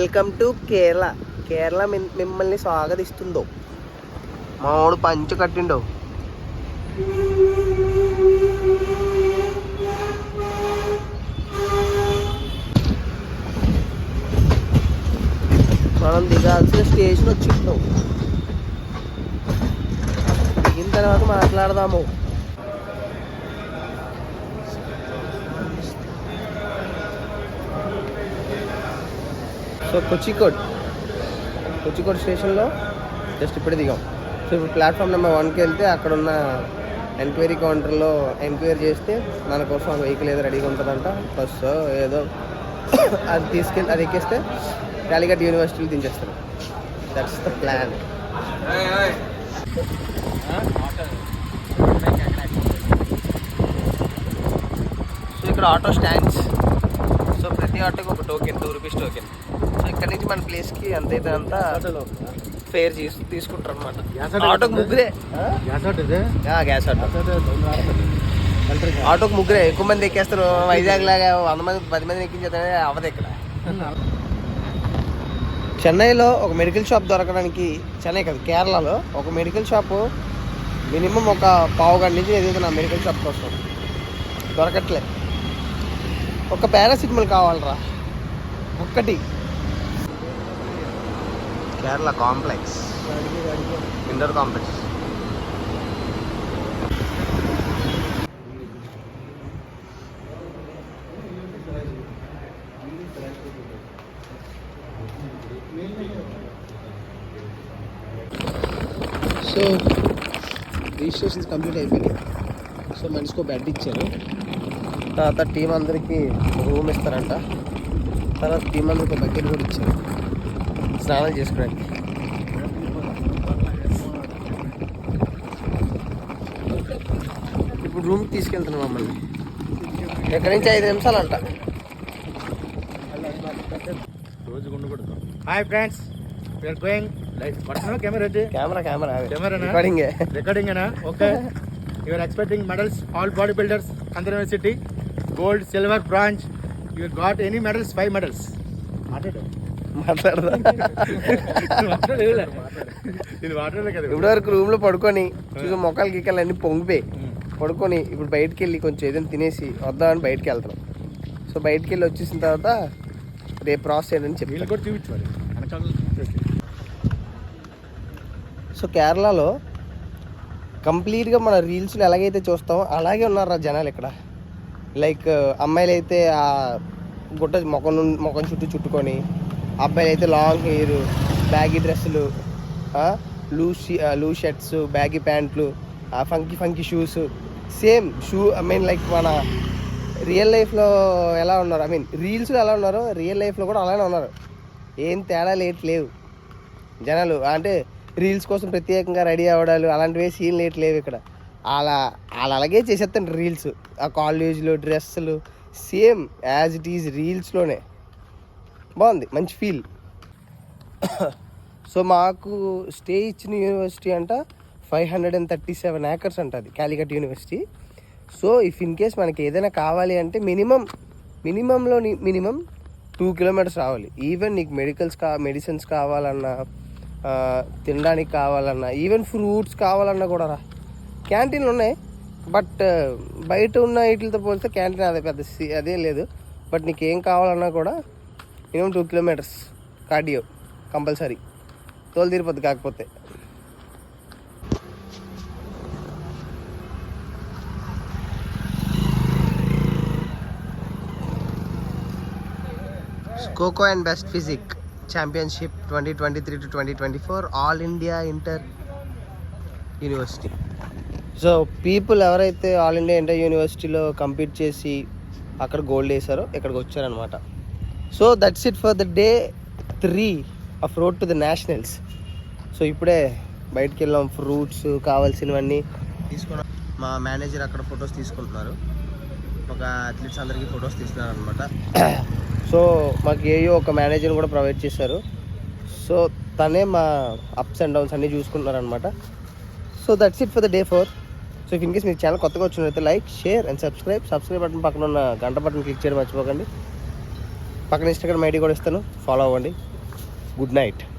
Welcome to Kerala. Kerala మిమ్మల్ని స్వాగతిస్తుందో. మామూడు పంచు కట్టిండో. మనం దిగాల్సిన స్టేషన్ వచ్చిందో. దిగిన తర్వాత మాట్లాడదాము. సో కొచ్చికోడ్ స్టేషన్లో జస్ట్ ఇప్పుడే దిగాం. సో ఇప్పుడు ప్లాట్ఫామ్ నెంబర్ 1కి వెళ్తే అక్కడ ఉన్న ఎంక్వైరీ కౌంటర్లో ఎంక్వైరీ చేస్తే మన కోసం ఆ వెహికల్ ఏదో రెడీగా ఉంటుందంట. బస్ ఏదో అది ఎక్కిస్తే కాలికట్ యూనివర్సిటీలో దించేస్తారు. That's the plan. సో ఇక్కడ ఆటో స్టాండ్స్. సో ప్రతి ఆటోకి ఒక టోకెన్, 2 రూపీస్ టోకెన్. సో ఇక్కడ నుంచి మన ప్లేస్కి అంతైతే అంతా ఫేర్ తీసుకుంటారు అనమాట. ఆటోకి ముగ్గురే. గ్యాస్ ఆటోకి ముగ్గురే. ఎక్కువ మంది ఎక్కేస్తారు. వైజాగ్ లాగా 100 మంది 10 మందిని ఎక్కించేదే అవ్వదు ఇక్కడ. చెన్నైలో ఒక మెడికల్ షాప్ దొరకడానికి, చెన్నై కాదు కేరళలో ఒక మెడికల్ షాపు మినిమం ఒక పావు గంట నుంచి ఎదుగుతున్నా మెడికల్ షాప్ కోసం. దొరకట్లే. ఒక పారాసిటమాల్ కావాలరా ఒక్కటి. Kerala complex, indoor complex. So registrations complete అయిపోయినాయి. సో మనిషికి బెడ్ ఇచ్చారు. తర్వాత టీం అందరికీ రూమ్ ఇస్తారంట. తర్వాత టీం అందరికి బకెట్ కూడా ఇచ్చారు స్నానాలు చేసుకోవడానికి. ఇప్పుడు రూమ్కి తీసుకెళ్తున్నాం మమ్మల్ని. ఎక్కడి నుంచి 5 నిమిషాలు అంట. Hi friends, we are going live. What's camera? Recording na. Okay. You are expecting medals, all bodybuilders, Andhra University, gold, silver, bronze. You got any medals? 5 medals. ఇప్పుడు వరకు రూమ్ లో పడుకొని చూసి మొక్కలు గిక్కలు అన్ని పొంగిపోయి పడుకొని ఇప్పుడు బయటకు వెళ్ళి కొంచెం ఏదైనా తినేసి వద్దామని బయటకు వెళ్తాం. సో బయటకు వెళ్ళి వచ్చేసిన తర్వాత రేపు ప్రాసెస్ చేయడానికి చెప్పి. సో కేరళలో కంప్లీట్గా మన రీల్స్లో ఎలాగైతే చూస్తామో అలాగే ఉన్నారా జనాలు ఇక్కడ. లైక్ అమ్మాయిలు అయితే ఆ గుట్ట ముఖం చుట్టుకొని, అబ్బాయిలు అయితే లాంగ్ హెయిర్, బ్యాగీ డ్రెస్సులు, లూజ్ షర్ట్స్, బ్యాగీ ప్యాంట్లు, funky shoes. Same shoe like మన రియల్ లైఫ్లో ఎలా ఉన్నారు, రీల్స్లో ఎలా ఉన్నారో రియల్ లైఫ్లో కూడా అలానే ఉన్నారు. ఏం తేడా లేవు జనాలు. అంటే రీల్స్ కోసం ప్రత్యేకంగా రెడీ అవ్వడాలు అలాంటివి సీన్ లేవు ఇక్కడ. అలాగే చేసేస్తాను రీల్స్. ఆ కాలేజ్లో డ్రెస్సులు సేమ్ యాజ్ ఇట్ ఈజ్ రీల్స్లోనే. బాగుంది, మంచి ఫీల్. సో మాకు స్టే ఇచ్చిన యూనివర్సిటీ అంట 537 acres అంట, అది Calicut university. So if in case మనకి ఏదైనా కావాలి అంటే మినిమం 2 kilometers రావాలి. ఈవెన్ నీకు మెడిసిన్స్ కావాలన్నా, తినడానికి కావాలన్నా, ఈవెన్ ఫ్రూట్స్ కావాలన్నా కూడా రా. క్యాంటీన్లు ఉన్నాయి, బట్ బయట ఉన్న వీటితో పోలిస్తే క్యాంటీన్ అదే లేదు. బట్ నీకు ఏం కావాలన్నా కూడా మినిమం 2 kilometers కార్డియో కంపల్సరీ. తోలు తీరిపోద్ది కాకపోతే. Kho kho and best physique championship 2023 to 2024 all India inter university. So people ఎవరైతే ఆల్ ఇండియా ఇంటర్ యూనివర్సిటీలో కంపీట్ చేసి అక్కడ గోల్డ్ వేసారో ఇక్కడికి వచ్చారనమాట. So that's it for the day 3 of road to the nationals. So ఇప్పుడే బయటికి వెళ్ళాం. ఫ్రూట్స్ కావాల్సినవన్నీ తీసుకున్నాం. మా మేనేజర్ అక్కడ ఫొటోస్ తీసుకుంటున్నారు. ఒక అథ్లీట్స్ అందరికీ ఫొటోస్ తీస్తున్నారు అనమాట. సో మాకు ఒక మేనేజర్ కూడా ప్రొవైడ్ చేశారు. సో తనే మా అప్స్ అండ్ డౌన్స్ అన్నీ చూసుకుంటున్నారు అనమాట. So that's it for the day 4. So if in case మీరు ఛానల్ కొత్తగా వచ్చినట్లయితే like, share and subscribe button పక్కన ఉన్న గంట బటన్ క్లిక్ చేయడం మర్చిపోకండి. పక్కన ఇన్స్టాగ్రామ్ ఐడి కూడా ఇస్తాను, ఫాలో అవ్వండి. Good night.